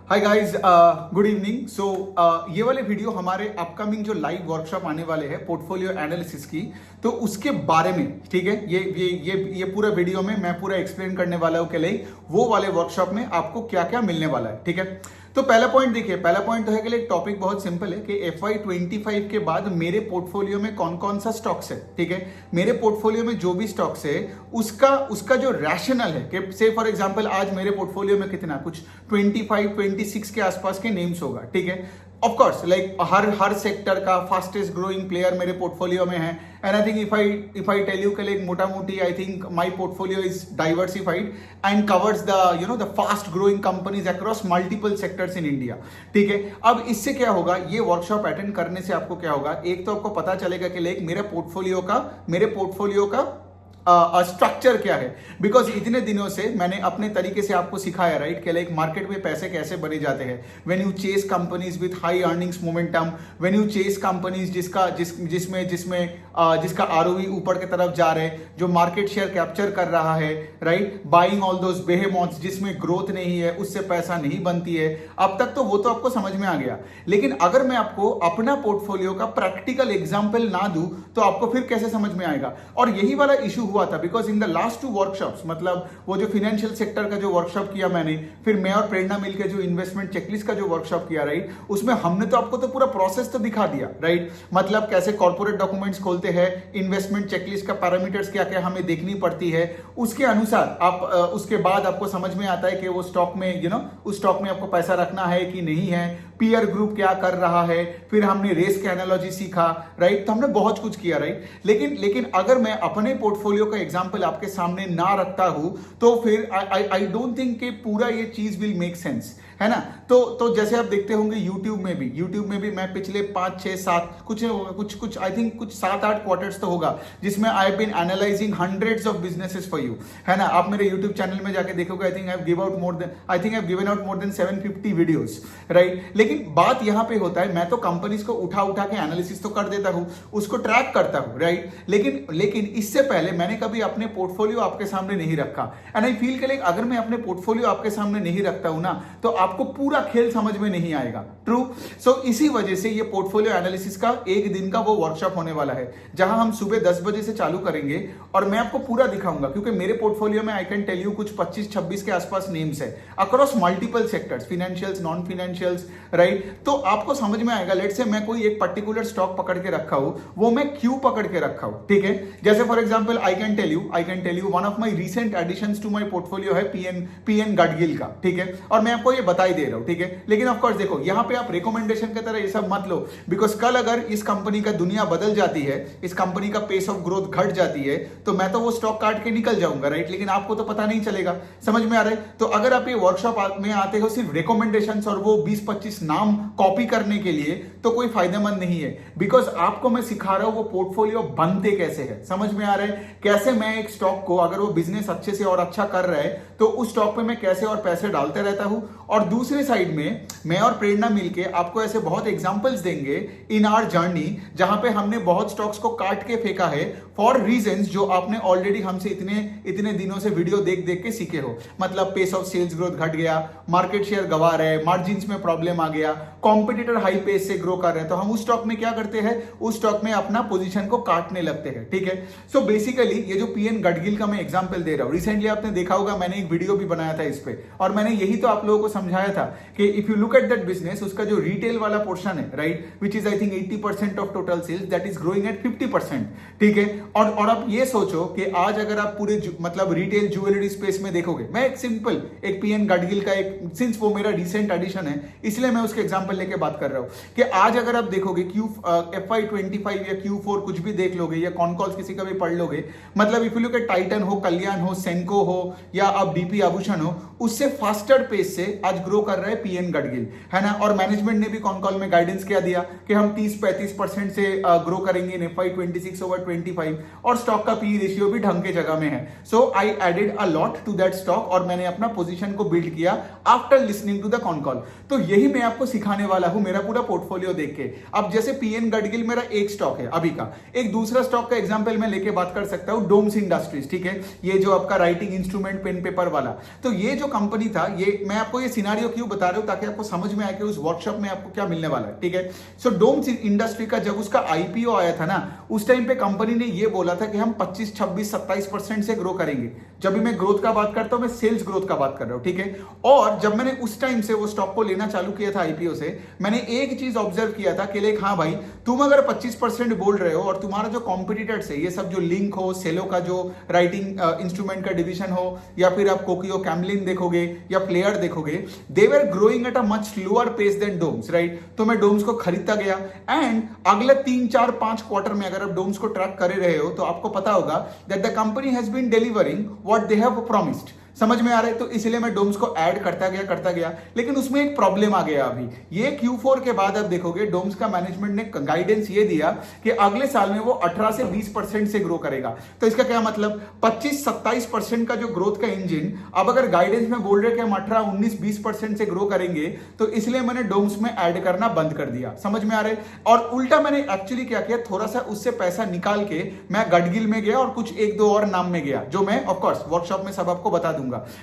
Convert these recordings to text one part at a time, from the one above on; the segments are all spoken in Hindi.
हाय गाइस, गुड इवनिंग। सो ये वाले वीडियो हमारे अपकमिंग जो लाइव वर्कशॉप आने वाले हैं पोर्टफोलियो एनालिसिस की, तो उसके बारे में, ठीक है। ये पूरा वीडियो में मैं पूरा एक्सप्लेन करने वाला हूं कि लाइक वो वाले वर्कशॉप में आपको क्या क्या मिलने वाला है, ठीक है। तो पहला पॉइंट देखिए, पहला पॉइंट तो है कि लाइक टॉपिक बहुत सिंपल है कि FY25 के बाद मेरे पोर्टफोलियो में कौन कौन सा स्टॉक्स है, ठीक है। मेरे पोर्टफोलियो में जो भी स्टॉक्स है उसका जो रैशनल है कि से फॉर एग्जांपल आज मेरे पोर्टफोलियो में कितना कुछ 25-26 के आसपास के नेम्स होगा, ठीक है। ऑफ कोर्स लाइक हर सेक्टर का फास्टेस्ट ग्रोइंग प्लेयर मेरे पोर्टफोलियो में है। And I think if I tell you के लाइक मोटा मोटी I think my portfolio is diversified and covers the fast growing companies across multiple sectors in India, ठीक है। अब इससे क्या होगा, ये वर्कशॉप अटेंड करने से आपको क्या होगा, एक तो आपको पता चलेगा कि लाइक मेरे पोर्टफोलियो का स्ट्रक्चर क्या है। बिकॉज इतने दिनों से मैंने अपने तरीके से आपको सिखाया, राइट, कि लाइक मार्केट में पैसे कैसे बने जाते हैं। When you chase companies with high earnings momentum, when you chase companies जिसका ROE ऊपर की तरफ जा रहे हैं, जो मार्केट शेयर कैप्चर कर रहा है, राइट, बाइंग ऑल दोस बेहेमॉथ्स जिसमें ग्रोथ नहीं है, उससे पैसा नहीं बनती है। अब तक तो वो तो आपको समझ में आ गया, लेकिन अगर मैं आपको अपना पोर्टफोलियो का प्रैक्टिकल एग्जाम्पल ना दूं तो आपको फिर कैसे समझ में आएगा। और यही वाला इशू हुआ था, because in the last 2 workshops, मतलब वो जो फाइनेंशियल सेक्टर का जो वर्कशॉप किया मैंने, फिर मैं और प्रेरणा मिलकर जो इन्वेस्टमेंट चेकलिस्ट का जो वर्कशॉप किया, राइट, उसमें हमने तो आपको तो पूरा प्रोसेस तो दिखा दिया, राइट। मतलब कैसे कॉर्पोरेट डॉक्यूमेंट्स खोलते हैं, इन्वेस्टमेंट चेकलिस्ट का पैरामीटर्स क्या क्या हमें देखनी पड़ती है, उसके अनुसार आप उसके बाद आपको समझ में आता है कि वो स्टॉक में उस स्टॉक में आपको पैसा रखना है कि नहीं है, पीयर ग्रुप क्या कर रहा है, फिर हमने रेस के एनालॉजी सीखा, राइट। तो हमने बहुत कुछ किया, राइट। लेकिन अगर मैं अपने पोर्टफोलियो का एग्जांपल आपके सामने ना रखता हूं तो फिर आई डोंट थिंक कि पूरा ये चीज विल मेक सेंस, है ना। तो जैसे आप देखते होंगे यूट्यूब में भी मैं पिछले 5, 6, 7 कुछ आई थिंक कुछ 7-8 क्वार्टर्स तो होगा जिसमें I have been analysing hundreds of businesses for you, है ना। आप मेरे यूट्यूब चैनल में जाके देखोगे, I think I have given out more than 750 videos, right. लेकिन बात यहां पे होता है, मैं तो कंपनीज को उठा के एनालिसिस तो कर देता हूं, उसको ट्रैक करता हूं, राइट। लेकिन इससे पहले मैंने कभी अपने पोर्टफोलियो आपके सामने नहीं रखा। एंड आई फील के लाइक अगर मैं अपने पोर्टफोलियो आपके सामने नहीं रखता हूं ना तो आपको पूरा खेल समझ में नहीं आएगा। ट्रू। सो इसी वजह से ये पोर्टफोलियो एनालिसिस का एक दिन का वो वर्कशॉप होने वाला है, जहां हम सुबह 10 बजे से चालू करेंगे और मैं आपको पूरा दिखाऊंगा, क्योंकि मेरे पोर्टफोलियो में आई कैन टेल यू कुछ 25-26 के आसपास नेम्स है across multiple sectors, financials, non financials, right. तो आपको समझ में आएगा, लेट्स से मैं कोई एक पर्टिकुलर स्टॉक पकड़ के रखा हूं, वो मैं क्यों पकड़ के रखा हूं, ठीक है। जैसे for example I can tell you one of my recent additions to my portfolio है पीएन गडगिल का, ठीक है। और मैं आपको ये बता ही दे रहा हूं, ठीक है। लेकिन ऑफ कोर्स देखो, यहां पे आप रिकमेंडेशन की तरह ये सब मत लो, बिकॉज कल अगर इस कंपनी का दुनिया बदल जाती है, इस कंपनी का पेस ऑफ ग्रोथ घट जाती है, तो मैं तो वो स्टॉक काट के निकल जाऊंगा, राइट। लेकिन आपको तो पता नहीं चलेगा, समझ में आ रहा है। तो अगर आप ये वर्कशॉप में आते हो सिर्फ रिकमेंडेशंस और वो 20-25 नाम कॉपी करने के लिए, तो कोई फायदेमंद नहीं है। बिकॉज आपको मैं सिखा रहा हूं वो पोर्टफोलियो बनते कैसे है, समझ में आ रहा है। कैसे मैं एक स्टॉक को, अगर वो बिजनेस अच्छे से और अच्छा कर रहा है, तो उस स्टॉक पे मैं कैसे और पैसे डालते रहता हूं। और दूसरे साइड में मैं और प्रेरणा मिलके आपको ऐसे बहुत एग्जांपल्स देंगे इन आवर जर्नी, जहां पे हमने बहुत स्टॉक्स को काट के फेंका है फॉर रीजंस जो आपने ऑलरेडी हमसे इतने दिनों से वीडियो देख के सीखे हो। मतलब पेस ऑफ सेल्स ग्रोथ घट गया, मार्केट शेयर गवा रहे, मार्जिन्स में प्रॉब्लम आ गया, कॉम्पिटिटर हाई पेस से ग्रो कर रहे हैं, तो हम उस स्टॉक में क्या करते हैं, उस स्टॉक में अपना पोजीशन को काटने लगते हैं, ठीक है। सो बेसिकली ये जो पीएन गडगिल का मैं एग्जांपल दे रहा हूं, रिसेंटली आपने देखा होगा मैंने एक वीडियो भी बनाया था इस पे, और मैंने यही तो आप लोगों को समझाया था कि if you look at that business, उसका जो रिटेल वाला पोर्शन है, right, which is I think 80% of total sales, that is growing at 50%, ठीक है। और आप ये सोचो कि आज अगर आप पूरे मतलब रिटेल ज्वेलरी स्पेस में देखोगे, मैं एक सिंपल एक पीएन गडगिल का एक, सिंस वो मेरा रिसेंट एडिशन है इसलिए मैं उसके एग्जांपल लेके बात कर रहा हूं, कि आज अगर आप देखोगे FY25 या Q4 कुछ भी देख लोगे, या कॉन कॉल्स किसी का भी पढ़ लोगे, मतलब if you look eight Titan हो, कल्याण हो, सेंको हो, या अब डीपी आभूषण हो, उससे फास्टर पेस से आज ग्रो कर रहा है पीएन गडगिल, है ना। और मैनेजमेंट ने भी कॉन कॉल में गाइडेंस क्या दिया कि हम 30-35% से ग्रो करेंगे इन FY26 ओवर 25, और स्टॉक का पी रेशियो भी ढंग के जगह में है। So I added a lot to that stock, और मैंने अपना पोजीशन को बिल्ड किया after listening to the con call. तो यही मैं आपको सिखाने वाला हूं मेरा पूरा पोर्टफोलियो देख के। अब जैसे पीएन गडगिल मेरा एक स्टॉक है अभी का, एक दूसरा स्टॉक का एग्जांपल मैं लेके बात कर सकता हूं, डोम्स इंडस्ट्रीज, ठीक है। ये जो आपका writing instrument, pen paper paper वाला। तो ये जो कंपनी था, ये मैं आपको ये सिनारियो क्यों बता रहा हूं ताकि आपको समझ में आए कि उस वर्कशॉप में आपको क्या मिलने वाला है, ठीक है। सो डोम्स इंडस्ट्री का जब उसका आईपीओ आया था ना, उस टाइम पे कंपनी ने ये बोला था कि हम 25, 26, 27% से ग्रो करेंगे। जब भी मैं ग्रोथ का बात करता हूं, मैं सेल्स ग्रोथ का बात कर रहा हूं, ठीक है। और जब मैंने उस टाइम से वो स्टॉक को लेना चालू किया था आईपीओ से, मैंने एक चीज ऑब्जर्व किया था कि लाइक हाँ भाई, तुम अगर 25% बोल रहे हो और तुम्हारा जो कॉम्पिटिटर्स है, ये सब जो लिंक हो, सेलो का जो राइटिंग इंस्ट्रूमेंट का डिवीजन हो, या फिर आप कोकियो कैमलिन देखोगे या प्लेयर देखोगे, they were growing at a much slower pace than Doms, right. तो मैं डोम्स को खरीदता गया एंड अगले 3, 4, 5 क्वार्टर में अगर आप डोम्स को ट्रैक कर रहे हो तो आपको पता होगा that the company has been delivering what they have promised. समझ में आ रहा है। तो इसलिए मैं डोम्स को ऐड करता गया, लेकिन उसमें एक प्रॉब्लम आ गया। अभी ये Q4 के बाद आप देखोगे डोम्स का मैनेजमेंट ने गाइडेंस ये दिया कि अगले साल में वो 18 से 20% से ग्रो करेगा। तो इसका क्या मतलब, 25-27% का जो ग्रोथ का इंजन, अब अगर गाइडेंस में बोल रहे कि हम 18, 19, 20% से ग्रो करेंगे, तो इसलिए मैंने डोम्स में ऐड करना बंद कर दिया। समझ में आ रहा है। और उल्टा मैंने एक्चुअली क्या किया, थोड़ा सा उससे पैसा निकाल के मैं गडगिल में गया और कुछ 1-2 और नाम में गया, जो मैं ऑफकोर्स वर्कशॉप में सब आपको बता दूंगा,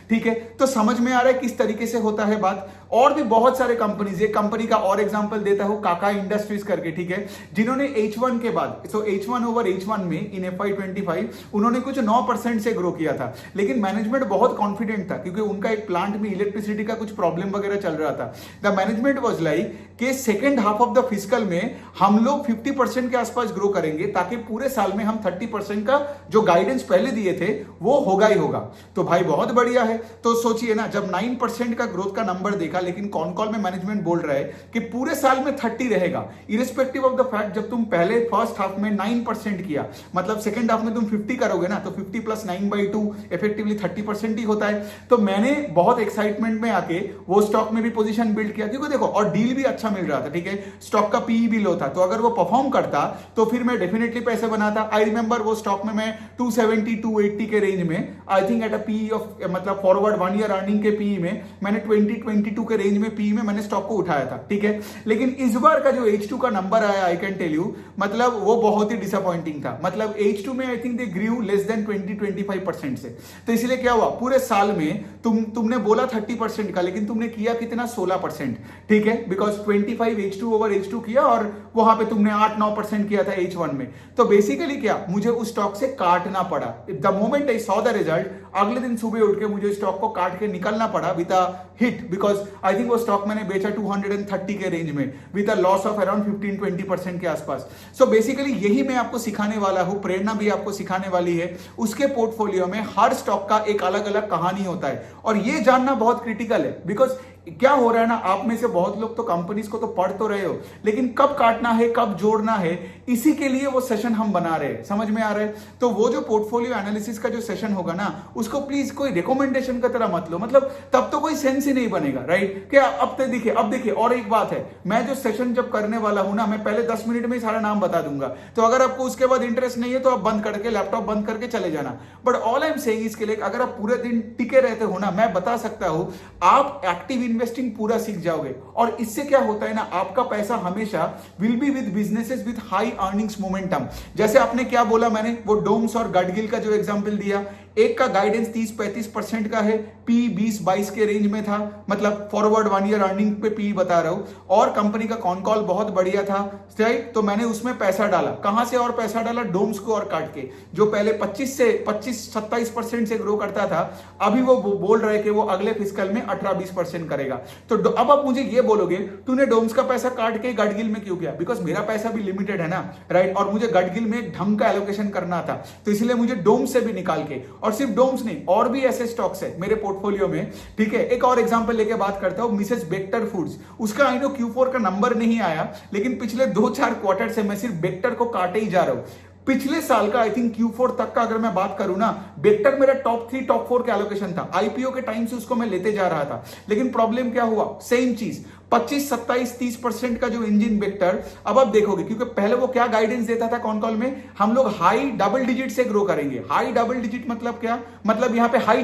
ठीक है। तो समझ में आ रहा है किस तरीके से होता है बात। और भी बहुत सारे कंपनीज, एक कंपनी का और एग्जांपल देता हूं, काका इंडस्ट्रीज करके, ठीक है, जिन्होंने H1 के बाद, सो H1 ओवर H1 में इन FY25 उन्होंने कुछ 9% से ग्रो किया था। लेकिन मैनेजमेंट बहुत कॉन्फिडेंट था क्योंकि उनका एक प्लांट में इलेक्ट्रिसिटी का कुछ प्रॉब्लम वगैरह चल रहा था। द मैनेजमेंट वाज लाइक कि second half of the fiscal में हम लोग 50% के आसपास ग्रो करेंगे, ताकि पूरे साल में हम 30% का जो गाइडेंस पहले दिए थे वो होगा ही होगा। तो भाई बहुत बढ़िया है। तो सोचिए ना, जब 9% का ग्रोथ का नंबर देखा, लेकिन कॉन कॉल में मैनेजमेंट बोल रहा है कि पूरे साल में 30 रहेगा, इरिस्पेक्टिव ऑफ द फैक्ट जब तुम पहले फर्स्ट हाफ में 9% किया, मतलब सेकंड हाफ में तुम 50 करोगे ना, तो 50 + 9/2 इफेक्टिवली 30% ही होता है। तो मैंने बहुत एक्साइटमेंट में आके वो स्टॉक में भी पोजीशन बिल्ड किया, क्योंकि देखो और डील भी अच्छा मिल रहा था, ठीक है, स्टॉक का पीई भी लो था। तो अगर वो परफॉर्म करता तो फिर मैं डेफिनेटली पैसे बनाता। आई रिमेंबर वो स्टॉक में मैं 270, 280 के रेंज में, I think at a PE of, मतलब फॉरवर्ड 1 ईयर अर्निंग के पीई में मैंने 20-22 के रेंज में पीई में मैंने स्टॉक को उठाया था, ठीक है। लेकिन इस बार का जो H2 का नंबर आया, आई कैन टेल यू, मतलब वो बहुत ही डिसअपॉइंटिंग था। मतलब H2 में I think they grew less than 20-25% से। तो इसलिए क्या हुआ, पूरे साल में तुमने बोला 30% का, लेकिन तुमने किया कितना, 16%, ठीक है, बिकॉज 25 H2 ओवर H2 किया और वहां पे तुमने 8-9% किया था H1 में। तो बेसिकली क्या, मुझे उस स्टॉक से काटना पड़ा। The moment I saw the result, अगले दिन सुबह उठ के मुझे स्टॉक को काट के निकलना पड़ा with a hit, because I think वो स्टॉक मैंने बेचा 230 के रेंज में with a loss of around 15-20% के आसपास। सो बेसिकली यही मैं आपको सिखाने वाला हूं, प्रेरणा भी आपको सिखाने वाली है। उसके पोर्टफोलियो में हर स्टॉक का एक अलग अलग कहानी होता है, और ये जानना बहुत क्रिटिकल है। बिकॉज क्या हो रहा है ना, आप में से बहुत लोग तो कंपनीज को तो पढ़ तो रहे हो, लेकिन कब काटना है, कब जोड़ना है, इसी के लिए वो सेशन हम बना रहे हैं। समझ में आ रहा है। तो वो जो पोर्टफोलियो एनालिसिस का जो सेशन होगा ना, उसको प्लीज कोई रिकमेंडेशन की तरह मत लो, मतलब तब तो कोई सेंस ही नहीं बनेगा, राइट। क्या अब देखिए और एक बात है, मैं जो सेशन जब करने वाला हूं ना, मैं पहले 10 मिनट में ही सारा नाम बता दूंगा। तो अगर आपको उसके बाद इंटरेस्ट नहीं है तो आप बंद करके, लैपटॉप बंद करके चले जाना। But all I am saying इसके लिए, अगर आप पूरे दिन टिके रहते हो ना, मैं बता सकता हूं आप एक्टिव इन्वेस्टिंग पूरा सीख जाओगे। और इससे क्या होता है ना, आपका पैसा हमेशा will be with businesses with high earnings momentum. जैसे आपने क्या बोला, मैंने वो डोम्स और गडगिल का जो एग्जांपल दिया, एक का गाइडेंस 30-35% का है, पी 20-22 के रेंज में था, मतलब फॉरवर्ड 1 ईयर अर्निंग पे पी बता रहा हूं, और कंपनी का कॉन कॉल बहुत बढ़िया था, राइट। तो मैंने उसमें पैसा डाला, कहां से और पैसा डाला, डोम्स को और काट के, जो पहले 25-27% से ग्रो करता था, अभी वो बोल रहे कि वो अगले फिस्कल में 18-20% करेगा। तो अब आप मुझे ये बोलोगे, तूने डोम्स का पैसा काट के गडगिल में क्यों किया? बिकॉज मेरा पैसा भी लिमिटेड है ना, राइट, और मुझे गडगिल में एक ढंग का एलोकेशन करना था, तो इसलिए मुझे डोम्स से भी निकाल के, और सिर्फ डोम्स नहीं, और भी ऐसे स्टॉक्स है मेरे पोर्टफोलियो में, ठीक है। एक और एग्जांपल लेके बात करता हूं, मिसेस बेक्टर फूड्स। उसका आई नो Q4 का नंबर नहीं आया, लेकिन पिछले 2-4 क्वार्टर से मैं सिर्फ बेक्टर को काटे ही जा रहा हूं। पिछले साल का आई थिंक Q4 तक का अगर मैं बात करूं ना, बेक्टर मेरा टॉप 3 टॉप 4 का एलोकेशन था। आईपीओ के टाइम से उसको मैं लेते जा रहा था, लेकिन प्रॉब्लम क्या हुआ, सेम चीज, 25-27-30% का जो इंजन बेक्टर, अब आप देखोगे, क्योंकि पहले वो क्या गाइडेंस देता था कॉन कॉल में, हम लोग हाई डबल डिजिट से ग्रो करेंगे। हाई डबल डिजिट मतलब क्या, मतलब यहां पे हाई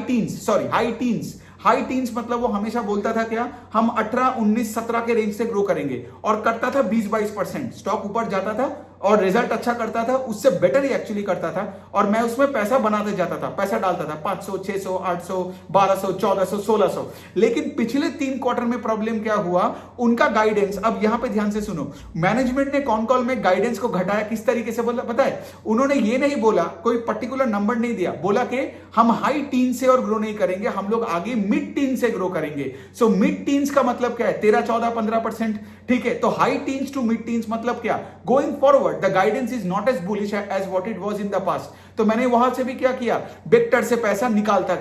टीन्स, मतलब वो हमेशा बोलता था क्या, हम 18, 19, 17 के रेंज से ग्रो करेंगे, और करता था 20-22%। स्टॉक ऊपर जाता था और रिजल्ट अच्छा करता था, उससे बेटर ही एक्चुअली करता था, और मैं उसमें पैसा बनाते जाता था, पैसा डालता था 500, 600, 800, 1200, 1400, 1600। लेकिन पिछले 3 क्वार्टर में प्रॉब्लम क्या हुआ, उनका गाइडेंस, अब यहां पे ध्यान से सुनो, मैनेजमेंट ने कॉन कॉल में गाइडेंस को घटाया किस तरीके से बोला पता है? उन्होंने ये नहीं बोला, कोई पर्टिकुलर नंबर नहीं दिया, बोला कि हम हाई टीन से और ग्रो नहीं करेंगे, हम लोग आगे मिड टीन से ग्रो करेंगे। सो मिड टीन्स का मतलब क्या है? 13, 14, 15%। ठीक है, तो high teens to mid teens मतलब क्या? Going forward the guidance is not as bullish as what it was in the past. तो मैंने वहां से भी क्या किया, वेक्टर से पैसा निकालता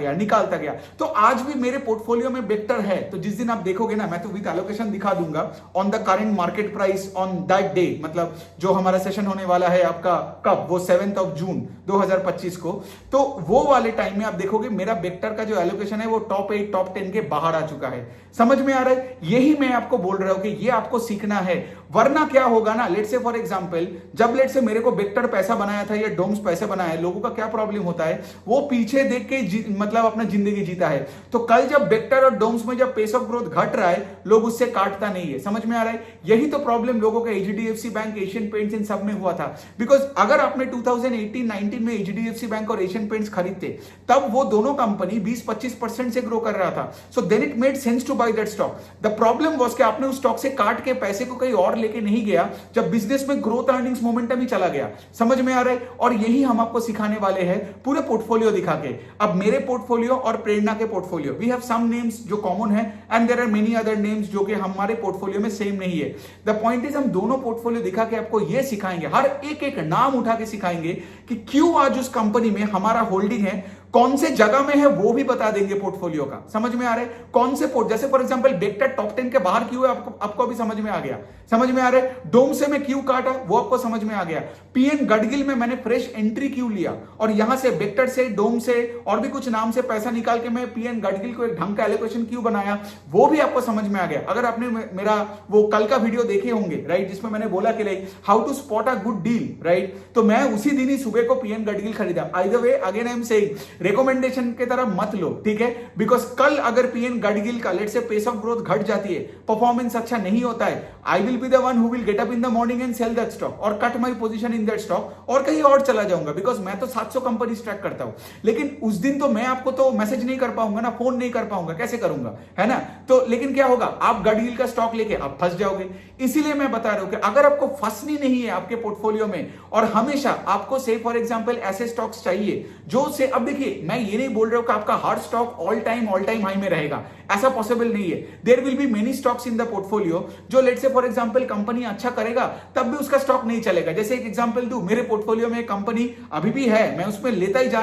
गया। तो आज भी मेरे पोर्टफोलियो में वेक्टर है, तो जिस दिन आप देखोगे ना, मैं तो विद एलोकेशन दिखा दूंगा on the current market price on that day, मतलब जो हमारा सेशन होने वाला है आपका कब, वो 7 जून 2025 को। तो वो वाले टाइम में आप देखोगे मेरा वेक्टर का जो एलोकेशन है वो टॉप 8, टॉप 10 के बाहर आ चुका है। समझ में आ रहा है? यही मैं आपको बोल रहा हूं कि ये आपको सीखना है, वरना क्या होगा ना, लेट से फॉर एग्जांपल, जब लेट से मेरे को वेक्टर पैसा बनाया था या डोम्स पैसे बनाया है, लोगों का क्या प्रॉब्लम होता है, वो पीछे देख के मतलब अपना जिंदगी जीता है। तो कल जब वेक्टर और डोम्स में जब पेस ऑफ ग्रोथ घट रहा है, लोग उससे काटता नहीं है। समझ में आ रहा है? यही तो प्रॉब्लम लोगों का एचडीएफसी बैंक, एशियन पेंट्स, इन सब में हुआ था। बिकॉज अगर आपने 2018-19 में एचडीएफसी बैंक और एशियन पेंट्स खरीदते, तब वो दोनों कंपनी 20-25% से ग्रो कर रहा था। So then it made sense to buy that stock. The problem was कि आपने उस स्टॉक से काट के पैसे को कहीं और लेके नहीं गया, जब बिजनेस में ग्रोथ अर्निंग्स मोमेंटम ही चला गया। समझ में आ रहा है? और यही हम आपको सिखाने वाले हैं पूरे पोर्टफोलियो दिखा के। अब मेरे पोर्टफोलियो और प्रेरणा के portfolio, we have some names जो कॉमन है and there are many other names जो कि हमारे पोर्टफोलियो में सेम नहीं है। द पॉइंट इज, हम दोनों पोर्टफोलियो दिखा के आपको यह सिखाएंगे, हर एक एक नाम उठा के सिखाएंगे कि क्यों आज उस कंपनी में हमारा होल्डिंग है, कौन से जगह में है वो भी बता देंगे पोर्टफोलियो का। समझ में आ रहा है? कौन से जैसे फॉर एग्जांपल वेक्टर टॉप 10 के बाहर क्यों है, आपको अभी समझ में आ गया। समझ में आ रहा है? डोम से मैं क्यों काटा वो आपको समझ में आ गया। पीएन गडगिल में मैंने फ्रेश एंट्री क्यों लिया, और यहां से वेक्टर से, डोम से और भी कुछ नाम से पैसा निकाल के मैं पीएन गडगिल को एक ढंग का एलोकेशन क्यों बनाया, वो भी आपको समझ में आ गया। अगर आपने मेरा वो कल का वीडियो देखे होंगे, राइट, जिसमें मैंने बोला कि like how to spot a good deal, right, तो मैं उसी दिन ही सुबह को पीएन गडगिल खरीदा। Either way, again I am saying, recommendation के तरह मत लो, ठीक है? बिकॉज कल अगर पीएन गडगिल का लेट से पेस ऑफ ग्रोथ घट जाती है, परफॉर्मेंस अच्छा नहीं होता है, I will be the one who will get up in the morning and sell that stock और cut my position in that stock और कहीं और चला जाऊंगा। बिकॉज मैं तो 700 कंपनी ट्रैक करता हूं, लेकिन उस दिन तो मैं आपको तो मैसेज नहीं कर पाऊंगा ना, फोन नहीं कर पाऊंगा, कैसे करूंगा, है ना? तो लेकिन क्या होगा, आप गडगिल का स्टॉक लेके आप फंस जाओगे। इसीलिए मैं बता रहा हूं कि अगर आपको फंसनी नहीं है आपके पोर्टफोलियो में, और हमेशा आपको से फॉर एग्जांपल ऐसे स्टॉक्स चाहिए जो से, अब देखिए मैं ये नहीं बोल रहा हूं कि आपका हर स्टॉक ऑल टाइम हाई में रहेगा, ऐसा पॉसिबल नहीं है। There will be many stocks in the portfolio जो let's say for example company अच्छा करेगा तब भी उसका स्टॉक नहीं चलेगा। जैसे एक एग्जांपल दूं, मेरे पोर्टफोलियो में एक कंपनी अभी भी है, मैं उसमें लेता ही जा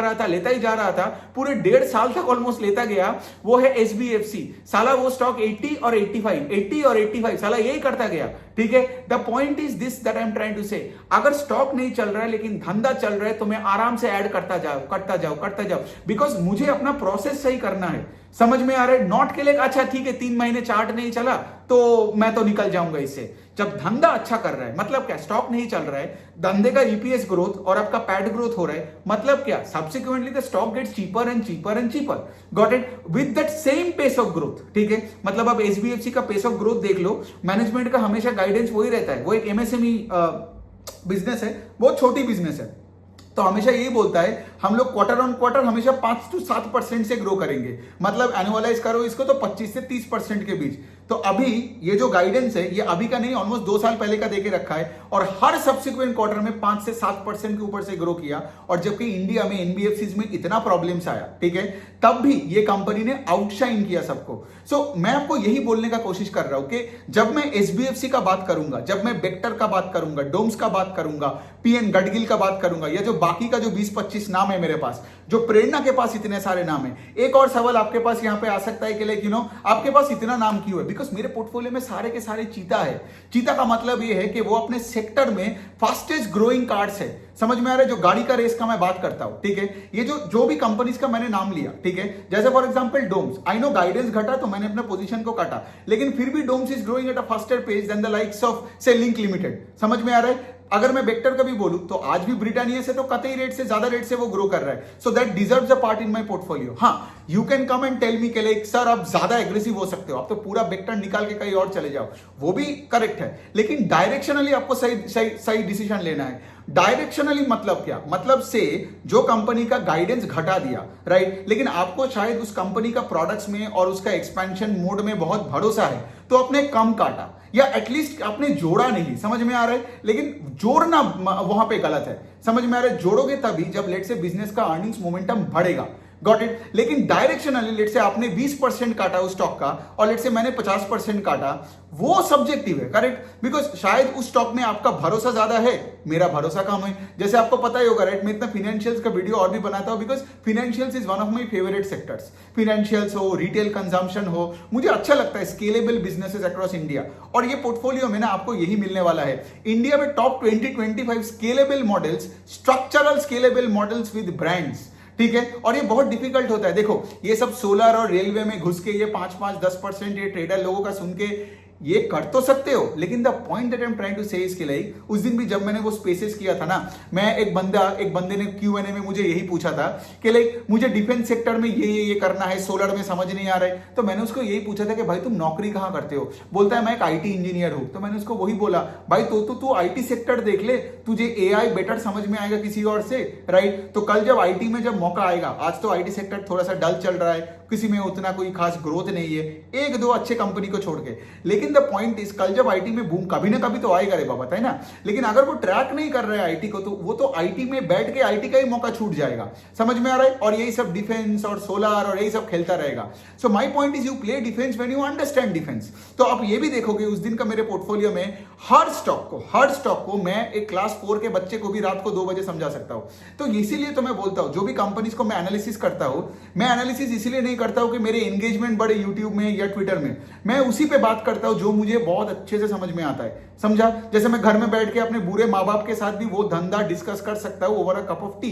रहा था, पूरे 1.5 साल तक ऑलमोस्ट लेता गया, वो है एसबीएफसी। साला वो स्टॉक 80 और 85 साला यही करता गया, ठीक है? The point is this that I am trying to say, अगर स्टॉक नहीं चल रहा है लेकिन धंधा चल रहा है तो मैं आराम से ऐड करता जाओ, बिकॉज मुझे अपना प्रोसेस सही करना है। समझ में आ रहा है? नॉट के लिए अच्छा ठीक है 3 महीने चार्ट नहीं चला तो मैं तो निकल जाऊंगा इससे। जब धंधा अच्छा कर रहा है, मतलब क्या, स्टॉक नहीं चल रहा है, धंधे का ईपीएस ग्रोथ और आपका पैट ग्रोथ हो रहा है, मतलब क्या, subsequently the stock gets cheaper and cheaper. Got it? With that same pace of growth, ठीक है? मतलब आप एसबीएफसी का पेस ऑफ ग्रोथ देख लो, मैनेजमेंट का हमेशा गाइडेंस वही रहता है, वो एक एमएसएमई बिजनेस है, बहुत छोटी बिजनेस है, तो हमेशा यही बोलता है हम लोग क्वार्टर ऑन क्वार्टर हमेशा 5 से 7% से ग्रो करेंगे, मतलब एनुअलाइज करो इसको तो 25 से 30% के बीच। तो अभी ये जो गाइडेंस है ये अभी का नहीं, ऑलमोस्ट 2 साल पहले का देके रखा है, और हर सब्सिक्वेंट क्वार्टर में 5 से 7% के ऊपर से ग्रो किया। और जबकि इंडिया में एनबीएफसीज में इतना प्रॉब्लम्स आया, ठीक है, तब भी ये कंपनी ने आउटशाइन किया सबको। सो मैं आपको यही बोलने का कोशिश कर रहा हूं कि जब मैं एसबीएफसी का बात करूंगा, जब मैं वेक्टर का बात करूंगा, डोम्स का बात करूंगा, पीएन गडगिल का बात करूंगा, या जो बाकी का जो 20-25 नाम है मेरे पास, जो प्रेरणा के पास इतने सारे नाम है। एक और सवाल आपके पास यहां पे आ सकता है कि लाइक आपके पास इतना नाम क्यों है? बिकॉज मेरे पोर्टफोलियो में सारे के सारे चीता है। चीता का मतलब ये है कि वो अपने सेक्टर में फास्टेस्ट ग्रोइंग कार्ड्स है। समझ में आ रहा है? जो गाड़ी का रेस का मैं बात करता हूं, ठीक है, ये जो भी कंपनीज का मैंने नाम लिया, ठीक है, जैसे for example Doms, I know guidance घटा तो मैंने अपने पोजीशन को काटा, लेकिन फिर भी Doms is growing at a faster pace than the likes of say Linc limited. समझ में आ रहा है? अगर मैं वेक्टर का भी बोलूं तो आज भी ब्रिटानिया से तो कतई रेट से ज्यादा रेट से वो ग्रो कर रहा है, so that deserves a part in my portfolio. हाँ, you can come and tell me के लाइक सर आप ज्यादा एग्रेसिव हो सकते हो, आप तो पूरा वेक्टर निकाल के कहीं और चले जाओ, वो भी करेक्ट है, लेकिन डायरेक्शनली आपको सही डिसीजन लेना है। डायरेक्शनली मतलब क्या, मतलब से जो कंपनी का गाइडेंस घटा दिया, राइट, लेकिन आपको शायद उस कंपनी का प्रोडक्ट्स में और उसका एक्सपेंशन मोड में बहुत भरोसा है, तो आपने कम काटा या एटलीस्ट आपने जोड़ा नहीं। समझ में आ रहा है, लेकिन जोड़ना वहां पे गलत है। समझ में आ रहा है, जोड़ोगे तभी जब लेट से बिजनेस का अर्निंग्स मोमेंटम बढ़ेगा। Got it. लेकिन डायरेक्शनली लेट से आपने 20% काटा उस स्टॉक का और लेट से मैंने 50% काटा, वो सब्जेक्टिव है, करेक्ट, बिकॉज शायद उस स्टॉक में आपका भरोसा ज्यादा है, मेरा भरोसा कम है। जैसे आपको पता ही होगा, राइट, मैं इतना फाइनेंशियल्स का वीडियो और भी बनाता हूं because financials is one of my favourite sectors. Financials हो, रिटेल कंजम्पशन हो, मुझे अच्छा लगता है, स्केलेबल बिजनेसेस अक्रॉस इंडिया, और ये पोर्टफोलियो में ना आपको यही मिलने वाला है। इंडिया में top 20-25 scalable models, structural scalable models with brands, ठीक है। और ये बहुत डिफिकल्ट होता है। देखो, ये सब सोलर और रेलवे में घुस के ये 5-10% ये ट्रेडर लोगों का सुन के ये कर तो सकते हो, लेकिन the point that I am trying to say इसके लिए, उस दिन भी जब मैंने वो स्पेसेस किया था ना, मैं एक बंदे ने Q&A में मुझे यही पूछा था कि लाइक मुझे डिफेंस सेक्टर में ये करना है, सोलर में समझ नहीं आ रहा है, तो मैंने उसको यही पूछा था कि भाई तुम नौकरी कहां करते हो? बोलता है मैं एक IT इंजीनियर हूं। तो मैंने उसको वही बोला, भाई तो तू IT सेक्टर देख ले, तुझे AI बेटर समझ में आएगा किसी और से, राइट। तो कल जब IT में जब मौका आएगा, आज तो IT सेक्टर थोड़ा सा डल चल रहा है, किसी में उतना कोई खास ग्रोथ नहीं है, एक दो अच्छे कंपनी को छोड़ के, लेकिन द पॉइंट इज कल जब आईटी में बूम कभी ना कभी तो आएगा रे बाबा, है ना। लेकिन अगर वो ट्रैक नहीं कर रहा है आईटी को, तो वो तो आईटी में बैठ के आईटी का ही मौका छूट जाएगा। समझ में आ रहा है। और यही सब डिफेंस और सोलर और यही सब खेलता रहेगा। So my point is you play defence when you understand defence. तो आप ये भी देखोगे उस दिन का मेरे पोर्टफोलियो में हर स्टॉक को मैं एक क्लास 4 के बच्चे को भी रात को 2 बजे समझा सकता हूं। तो इसीलिए तो मैं बोलता हूं, जो भी कंपनीज को मैं एनालिसिस करता हूं, मैं एनालिसिस इसलिए नहीं करता हूं कि मेरे एंगेजमेंट बढ़े यूट्यूब में या ट्विटर में, मैं उसी पे बात करता हूं जो मुझे बहुत अच्छे से समझ में आता है। समझा। जैसे मैं घर में बैठ के अपने बुरे माँ बाप के साथ भी वो धंधा डिस्कस कर सकता हूं over a cup of T.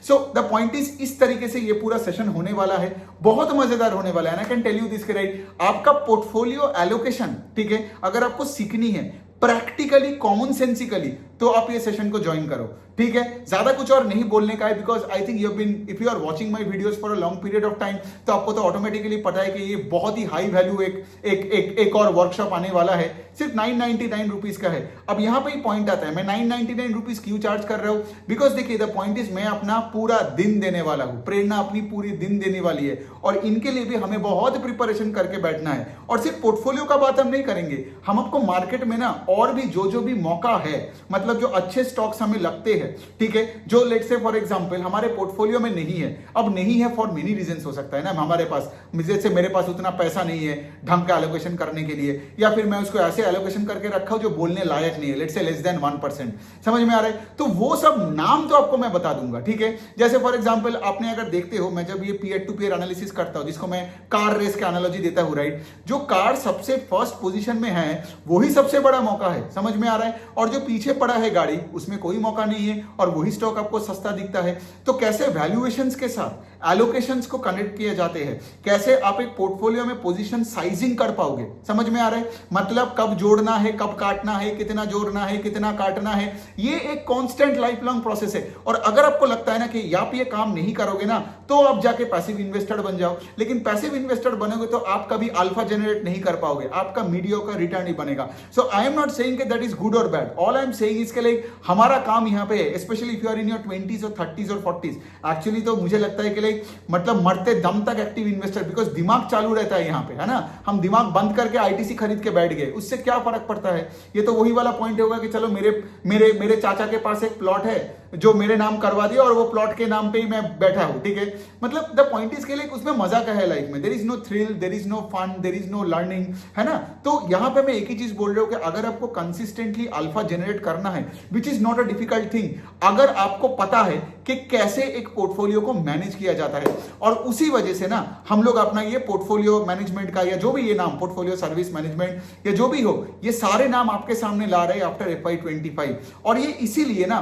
So the point is, इस तरीके से ये पूरा सेशन होने वाला है, बहुत मजेदार होने वाला है। I can tell you this, right, आपका पोर्टफोलियो एलोकेशन, ठीक है, अगर आपको सीखनी है प्रैक्टिकली, कॉमन सेंसिकली, तो आप ये सेशन को ज्वाइन करो, ठीक है। ज्यादा कुछ और नहीं बोलने का है, because I think you have been, if you are watching my videos for a long period of time, तो आपको तो ऑटोमेटिकली पता है कि ये बहुत ही हाई वैल्यू एक और वर्कशॉप आने वाला है, सिर्फ 999 रुपीज का है। अब यहां पे ही पॉइंट आता है, मैं 999 रुपीज क्यों चार्ज कर रहा हूं? बिकॉज देखिए, द पॉइंट इज, मैं अपना पूरा दिन देने वाला हूं, प्रेरणा अपनी पूरी दिन देने वाली है, और इनके लिए भी हमें बहुत प्रिपरेशन करके बैठना है। और सिर्फ पोर्टफोलियो का बात हम नहीं करेंगे, हम आपको मार्केट में ना और भी जो भी मौका है, मतलब जो अच्छे स्टॉक्स हमें लगते हैं, ठीक है, जो लेट्स से फॉर एग्जांपल हमारे पोर्टफोलियो में नहीं है, अब नहीं है फॉर मेनी रीजंस हो सकता है ना, हमारे पास, जैसे मेरे पास उतना पैसा नहीं है ढंग का एलोकेशन करने के लिए, या फिर मैं उसको ऐसे एलोकेशन करके रखा हूं जो बोलने लायक नहीं है, लेट्स से लेस देन 1%। समझ में आ रहा है? तो वो सब नाम तो आपको मैं बता दूंगा, ठीक है। जैसे फॉर एग्जांपल आपने अगर देखते हो, मैं जब ये पीयर टू पीयर एनालिसिस करता हूं, जिसको मैं कार रेस का एनालॉजी देता हूं, राइट, जो कार सबसे फर्स्ट पोजीशन में है वही सबसे बड़ा मौका है। समझ में आ रहा है? और जो पीछे पड़ा है गाड़ी, उसमें कोई मौका नहीं है, और वही स्टॉक आपको सस्ता दिखता है। तो कैसे वैल्यूएशंस के साथ एलोकेशंस को कनेक्ट किए जाते हैं, कैसे आप एक पोर्टफोलियो में पोजीशन साइजिंग कर पाओगे, समझ में आ रहा है? मतलब कब जोड़ना है, कब काटना है, कितना जोड़ना है, कितना काटना है, ये एक कांस्टेंट लाइफ लॉन्ग प्रोसेस है। और अगर आपको लगता है ना कि आप ये काम नहीं करोगे ना, तो आप जाके पैसिव इन्वेस्टर बन जाओ। लेकिन पैसिव इन्वेस्टर बनोगे तो आप कभी अल्फा जनरेट नहीं कर पाओगे, आपका मीडियोकर रिटर्न ही बनेगा। So I am not saying that is good और bad, all I am saying इसके लिए हमारा काम यहाँ पे है, specially if you are in your 20s और 30s और 40s। एक्चुअली तो मुझे लगता है कि मतलब मरते दम तक एक्टिव इन्वेस्टर, बिकॉज दिमाग चालू रहता है यहाँ पे, है ना। हम दिमाग बंद करके आईटीसी खरीद के बैठ गए, उससे क्या फर्क पड़ता है? ये तो वही वाला पॉइंट होगा कि चलो मेरे चाचा के पास एक प्लॉट है जो मेरे नाम करवा दिया, और वो प्लॉट के नाम पे ही मैं बैठा हूं, ठीक है। मतलब द पॉइंट इज के लिए उसमें मजा क्या है लाइफ में, there is no thrill, there is no fun, there is no learning, है ना। तो यहां पे मैं एक ही चीज बोल रहा हूं कि अगर आपको कंसिस्टेंटली अल्फा जनरेट करना है, which is not a difficult thing, अगर आपको पता है कि कैसे एक पोर्टफोलियो को मैनेज किया जाता है, और उसी वजह से ना हम लोग अपना ये पोर्टफोलियो मैनेजमेंट का, या जो भी ये नाम, पोर्टफोलियो सर्विस मैनेजमेंट या जो भी हो, ये सारे नाम आपके सामने ला रहे हैं आफ्टर FY25। और ये इसीलिए ना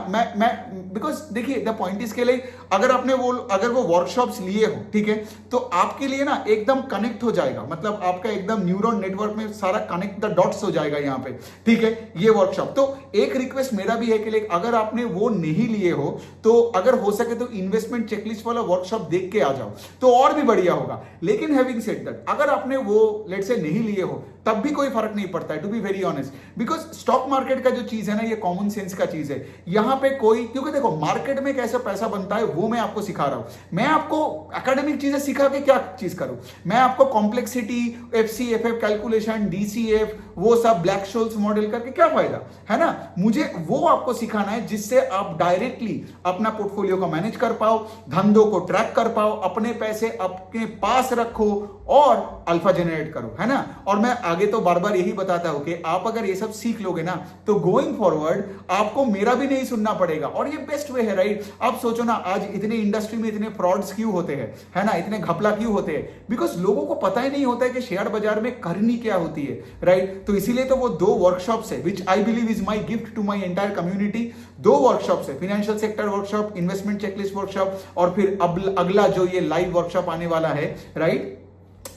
बिकॉज देखिए द पॉइंट इज के लिए अगर वो वर्कशॉप्स लिए हो, ठीक है, तो आपके लिए ना एकदम कनेक्ट हो जाएगा, मतलब आपका एकदम न्यूरल नेटवर्क में सारा कनेक्ट द डॉट्स हो जाएगा यहाँ पे, ठीक है, ये वर्कशॉप। तो एक रिक्वेस्ट मेरा भी है कि अगर आपने वो नहीं लिए हो तो अगर हो सके तो इन्वेस्टमेंट चेकलिस्ट वाला वर्कशॉप देख के आ जाओ तो और भी बढ़िया होगा। लेकिन हैविंग सेड दैट, अगर आपने वो लेट्स से नहीं लिए हो तब भी कोई फर्क नहीं पड़ता है, to be very honest, because stock market का जो चीज है ना, ये कॉमन सेंस का चीज है। यहां पे कोई, क्योंकि देखो मार्केट में कैसे पैसा बनता है वो मैं आपको सिखा रहा हूं। मैं आपको एकेडमिक चीजें सिखा के क्या चीज करूं, मैं आपको कॉम्प्लेक्सिटी, एफसीएफएफ कैलकुलेशन, डीसीएफ, वो सब ब्लैक शोल्स मॉडल करके क्या फायदा है ना। मुझे वो आपको सिखाना है जिससे आप डायरेक्टली अपना पोर्टफोलियो को मैनेज कर पाओ, धंधों को ट्रैक कर पाओ, अपने पैसे अपने पास रखो और अल्फा जनरेट करो, है ना। और मैं आगे तो बार बार यही बताता हूं कि आप अगर ये सब सीख लोगे ना तो गोइंग फॉरवर्ड आपको मेरा भी नहीं सुनना पड़ेगा, और ये बेस्ट वे है, राइट। आप सोचो ना, आज इतने इंडस्ट्री में इतने फ्रॉड्स क्यों होते हैं, है ना, इतने घपला क्यों होते हैं, बिकॉज लोगों को पता ही नहीं होता है कि शेयर बाजार में करनी क्या होती है, राइट। तो इसीलिए तो वो 2 वर्कशॉप्स है which I believe is my gift to my entire community. 2 workshops है, financial sector workshop, investment checklist workshop, और फिर अगला जो ये लाइव वर्कशॉप आने वाला है, right,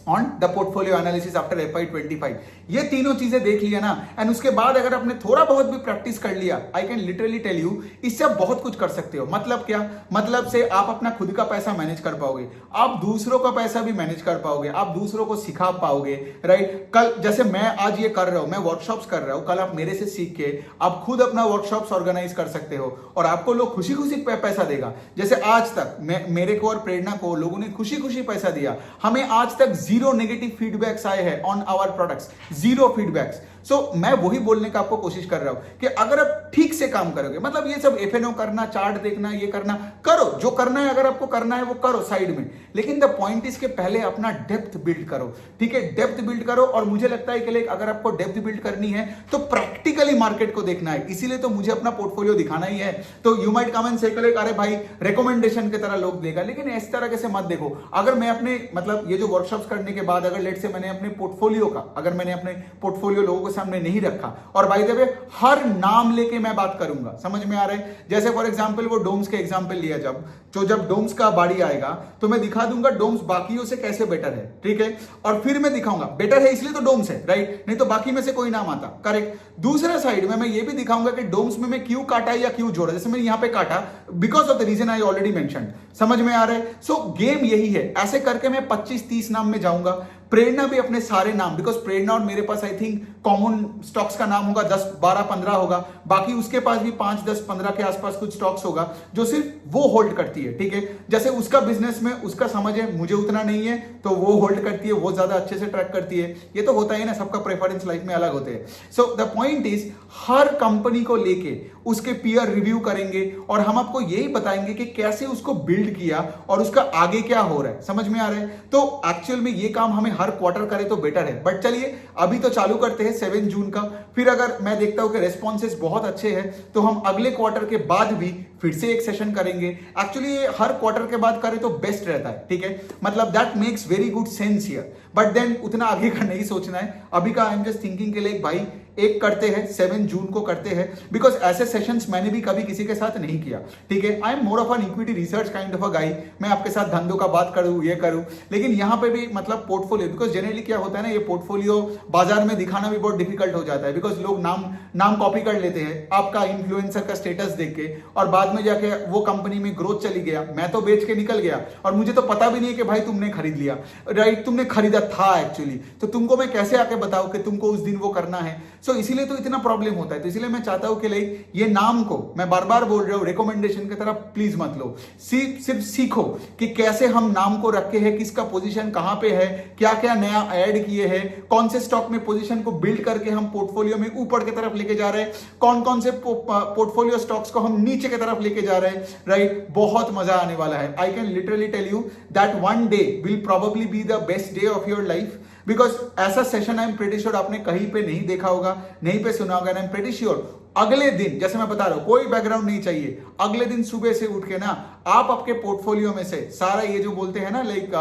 on the portfolio analysis after FY25। ये तीनों चीजें देख लिया ना, एंड उसके बाद अगर आपने थोड़ा बहुत भी प्रैक्टिस कर लिया, I can literally tell you, इससे आप बहुत कुछ कर सकते हो। मतलब क्या, मतलब से आप अपना खुद का पैसा मैनेज कर पाओगे, आप दूसरों का पैसा भी मैनेज कर पाओगे, आप दूसरों को सिखा पाओगे, राइट। कल जैसे मैं आज ये कर रहा हूं, मैं वर्कशॉप्स कर रहा हूं, कल आप मेरे से सीख के आप खुद अपना वर्कशॉप्स ऑर्गेनाइज कर सकते हो और आपको लोग खुशी खुशी पैसा देगा। जैसे आज तक मेरे को और प्रेरणा को लोगों ने खुशी खुशी पैसा दिया, हमें आज तक 0 नेगेटिव फीडबैक्स आए हैं ऑन आवर प्रोडक्ट्स, 0 फीडबैक्स। सो मैं वही बोलने का आपको कोशिश कर रहा हूं कि अगर आप ठीक से काम करोगे, मतलब ये सब एफएनओ करना, चार्ट देखना, ये करना, करो जो करना है, अगर आपको करना है वो करो साइड में, लेकिन द पॉइंट इज के पहले अपना डेप्थ बिल्ड करो, ठीक है, डेप्थ बिल्ड करो। और मुझे लगता है कि अगर आपको डेप्थ बिल्ड करनी है तो प्रैक्टिकली मार्केट को देखना है, इसीलिए तो मुझे अपना पोर्टफोलियो दिखाना ही है। तो यू माइट कम एंड से अरे भाई रिकमेंडेशन की तरह लोग देगा, लेकिन इस तरह से मत देखो। अगर मैं अपने मतलब ये जो वर्कशॉप्स करने के बाद अगर लेट से मैंने अपने पोर्टफोलियो लोगों के सामने नहीं रखा, और बाय द वे हर नाम लेके मैं बात करूंगा, समझ में आ रहा है। जैसे फॉर एग्जांपल वो डोम्स के एग्जांपल लिया, जब डोम्स का बाड़ी आएगा तो मैं दिखा दूंगा डोम्स बाकियों से कैसे बेटर है, ठीक है, और फिर मैं दिखाऊंगा बेटर है इसलिए तो डोम्स है, राइट, नहीं तो बाकी में से कोई नाम आता, करेक्ट। दूसरे साइड में मैं ये भी दिखाऊंगा कि डोम्स में मैं क्यों काटा या क्यों जोड़ा, जैसे मैंने यहां पे काटा because of the reason I already mention, समझ में आ रहा है। सो गेम यही है, ऐसे करके मैं 25-30 नाम में जाऊंगा। प्रेरणा भी अपने सारे नाम, बिकॉज प्रेरणा और मेरे पास आई थिंक कॉमन स्टॉक्स का नाम होगा 10, 12, 15 होगा, बाकी उसके पास भी 5, 10, 15 के आसपास कुछ स्टॉक्स होगा जो सिर्फ वो होल्ड करती है, ठीक है। जैसे उसका बिजनेस में उसका समझ है, मुझे उतना नहीं है, तो वो होल्ड करती है, वो ज्यादा अच्छे से ट्रैक करती है। ये तो होता है ना, सबका प्रेफरेंस लाइफ में अलग होते हैं। So the point is, her company को लेके उसके पीयर रिव्यू करेंगे और हम आपको यही बताएंगे कि कैसे उसको बिल्ड किया और उसका आगे क्या हो रहा है, समझ में आ रहा है। तो एक्चुअल में ये काम हमें हर क्वार्टर करे तो बेटर है, बट चलिए अभी तो चालू करते हैं 7 जून का। फिर अगर मैं देखता हूं कि रेस्पॉन्सेस बहुत अच्छे हैं तो हम अगले क्वार्टर के बाद भी फिर से एक सेशन करेंगे। एक्चुअली हर क्वार्टर के बाद करें तो बेस्ट रहता है, ठीक है, मतलब that makes very good sense here, but then उतना आगे का नहीं सोचना है। अभी का आई एम जस्ट थिंकिंग के लिए भाई एक करते हैं, 7 जून को करते हैं, बिकॉज ऐसे सेशंस मैंने भी कभी किसी के साथ नहीं किया, ठीक है। I am more of an equity research kind of a गाई, मैं आपके साथ धंधों का बात करूं, ये करूं, लेकिन यहां पे भी मतलब पोर्टफोलियो, बिकॉज जनरली क्या होता है ना, ये पोर्टफोलियो बाजार में दिखाना भी बहुत डिफिकल्ट हो जाता है, बिकॉज लोग नाम कॉपी कर लेते हैं आपका इन्फ्लुएंसर का स्टेटस देख के, और बाद में जाके वो कंपनी में ग्रोथ चली गया, मैं तो बेच के निकल गया और मुझे तो पता भी नहीं है कि भाई तुमने खरीद लिया, राइट, तुमने खरीदा था एक्चुअली, तो तुमको मैं कैसे आके बताऊं कि तुमको उस दिन वो करना है। सो इसीलिए तो इतना प्रॉब्लम होता है। तो इसलिए मैं चाहता हूं कि लाइक ये नाम को मैं बार बार बोल रहा हूं, रिकमेंडेशन की तरह प्लीज मत लो, सिर्फ सीखो कि कैसे हम नाम को रखे हैं, किसका पोजीशन कहां पे है, क्या क्या नया ऐड किए हैं, कौन से स्टॉक में पोजीशन को बिल्ड करके हम पोर्टफोलियो में ऊपर की तरफ लेके जा रहे हैं, कौन से पोर्टफोलियो स्टॉक्स को हम नीचे की तरफ लेके जा रहे हैं, राइट। बहुत मजा आने वाला है। I can literally tell you that one day will probably be the best day of your life, because ऐसा session I am pretty sure आपने कहीं पे नहीं देखा होगा, नहीं पे सुना होगा, आई एम प्रेटी श्योर अगले दिन, जैसे मैं बता रहा हूं, कोई बैकग्राउंड नहीं चाहिए, अगले दिन सुबह से उठ के ना आप आपके पोर्टफोलियो में से सारा ये जो बोलते हैं ना like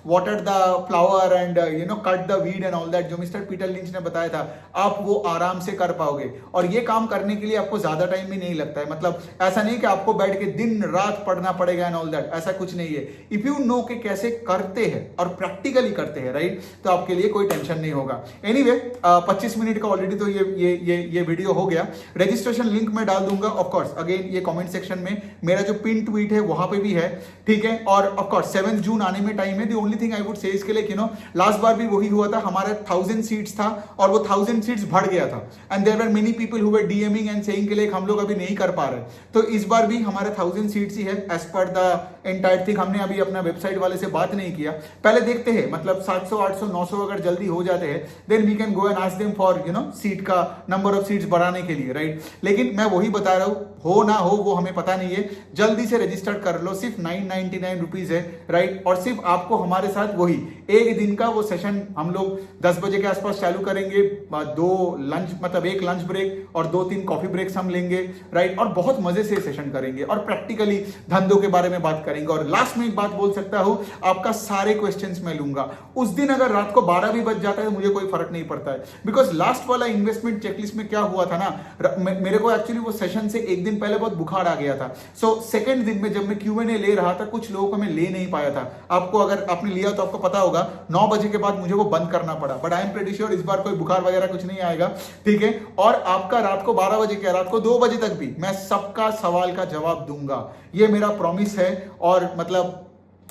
water the flower and cut the weed and all that, जो मिस्टर पीटर लिंच ने बताया था, आप वो आराम से कर पाओगे। और ये काम करने के लिए आपको ज्यादा टाइम भी नहीं लगता है, मतलब ऐसा नहीं कि आपको बैठ के दिन रात पढ़ना पड़ेगा एंड ऑल दैट, ऐसा कुछ नहीं है। इफ यू नो कि कैसे करते हैं और प्रैक्टिकली करते हैं, राइट, तो आपके लिए कोई टेंशन नहीं होगा। एनीवे 25 मिनट का ऑलरेडी तो ये वीडियो हो गया। रजिस्ट्रेशन लिंक मैं डाल दूंगा ऑफ कोर्स, अगेन ये कमेंट सेक्शन में, मेरा जो पिन ट्वीट है वहां पे भी है, ठीक है। और ऑफ कोर्स 7 जून आने में टाइम है। The only thing I would say इसके लिए लास्ट बार भी वही हुआ था, हमारा 1000 सीट्स था और वो 1000 सीट्स बढ़ गया था and there were many people who were DMing and saying के लिए हम लोग अभी नहीं कर पा रहे। तो इस बार भी हमारा 1000 सीट्स ही है as per the entire thing. हमने अभी अपना वेबसाइट वाले से बात नहीं किया, पहले देखते हैं, मतलब 700 800 900 अगर जल्दी हो जाते हैं then we can go and ask them for seat का नंबर ऑफ सीट्स बढ़ाने के लिए, राइट। लेकिन मैं वही बता रहा हूं, हो ना हो वो हमें पता नहीं है, जल्दी से रजिस्टर कर लो, सिर्फ 999 रुपीज है, राइट। और सिर्फ आपको हमारे साथ वही एक दिन का वो सेशन हम लोग 10 बजे के आसपास चालू करेंगे, 2 लंच, मतलब 1 लंच ब्रेक और 2-3 कॉफी ब्रेक्स हम लेंगे, राइट। और बहुत मजे से सेशन करेंगे और प्रैक्टिकली धंधों के बारे में बात करेंगे। और लास्ट में एक बात बोल सकता हूं, आपका सारे क्वेश्चंस मैं लूंगा। उस दिन अगर रात को 12 भी बज जाता है तो मुझे कोई फर्क नहीं पड़ता है, बिकॉज लास्ट वाला इन्वेस्टमेंट चेकलिस्ट में क्या हुआ था ना, मेरे को एक्चुअली वो सेशन से एक दिन पहले बहुत बुखार आ गया था। सो सेकंड दिन में जब मैं Q&A ले रहा था, कुछ लोगों को मैं ले नहीं पाया था। आपको अगर आपने लिया तो आपको पता होगा 9 बजे के बाद मुझे वो बंद करना पड़ा, but I am pretty sure इस बार कोई बुखार वगैरह कुछ नहीं आएगा, ठीक है। और आपका रात को 12 बजे क्या, रात को 2 बजे तक भी मैं सबका सवाल का जवाब दूंगा, ये मेरा प्रॉमिस है। और मतलब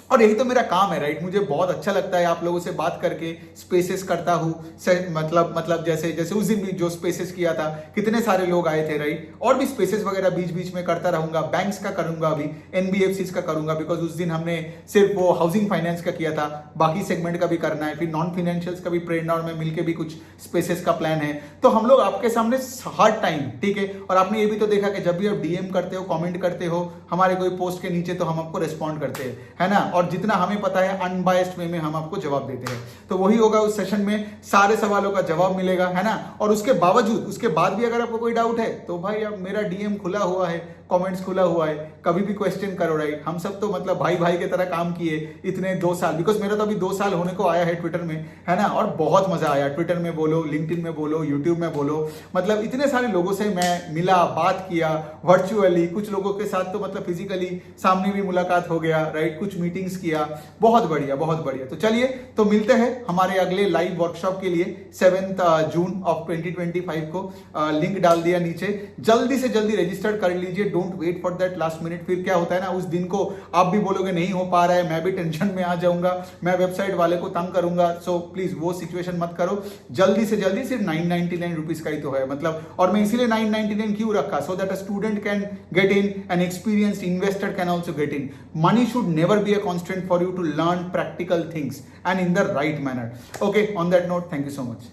और यही तो मेरा काम है, राइट। मुझे बहुत अच्छा लगता है आप लोगों से बात करके, स्पेसेस करता हूँ, मतलब जैसे उस दिन भी जो स्पेसेस किया था, कितने सारे लोग आए थे, राइट। और भी स्पेसेस वगैरह बीच बीच में करता रहूंगा, बैंक्स का करूंगा, अभी NBFCs का करूंगा, बिकॉज उस दिन हमने सिर्फ वो हाउसिंग फाइनेंस का किया था, बाकी सेगमेंट का भी करना है, फिर नॉन फाइनेंशियल्स का भी प्रेरणा और में मिलकर भी कुछ स्पेसेस का प्लान है। तो हम लोग आपके सामने हर टाइम, ठीक है। और आपने ये भी तो देखा कि जब भी आप DM करते हो, कॉमेंट करते हो हमारे कोई पोस्ट के नीचे, तो हम आपको रिस्पॉन्ड करते हैं, है ना। और जितना हमें पता है अनबायस्ड वे में हम आपको जवाब देते हैं। तो वही होगा उस सेशन में, सारे सवालों का जवाब मिलेगा, है ना। और उसके बाद भी अगर आपको कोई डाउट है तो भाई अब मेरा DM खुला हुआ है, कमेंट्स खुला हुआ है, कभी भी क्वेश्चन करो, राइट। हम सब तो मतलब भाई भाई की तरह काम किए इतने 2 साल, बिकॉज मेरा तो अभी 2 साल होने को आया है ट्विटर में, है ना। और बहुत मजा आया, ट्विटर में बोलो, लिंक्डइन में बोलो, यूट्यूब में बोलो, मतलब इतने सारे लोगों से मैं मिला, बात किया वर्चुअली, कुछ लोगों के साथ तो मतलब फिजिकली सामने भी मुलाकात हो गया, राइट, कुछ मीटिंग्स किया, बहुत बढ़िया बहुत बढ़िया। तो चलिए, तो मिलते हैं हमारे अगले लाइव वर्कशॉप के लिए 7 जून ऑफ 2025 को। लिंक डाल दिया नीचे, जल्दी से जल्दी रजिस्टर कर लीजिए, don't wait for that last minute. फिर क्या होता है ना, उस दिन को आप भी बोलोगे नहीं हो पा रहा है, मैं भी टेंशन में आ जाऊंगा, मैं वेबसाइट वाले को तंग करूंगा। सो प्लीज वो सिचुएशन मत करो, जल्दी से जल्दी, सिर्फ 999 रुपीज का ही तो है, मतलब। और मैं इसीलिए 999 क्यों रखा, so that a student can get in, an experienced investor can also get in. Money should never be a constant for you to learn practical things and in the right manner. Okay, on that note, thank you so much.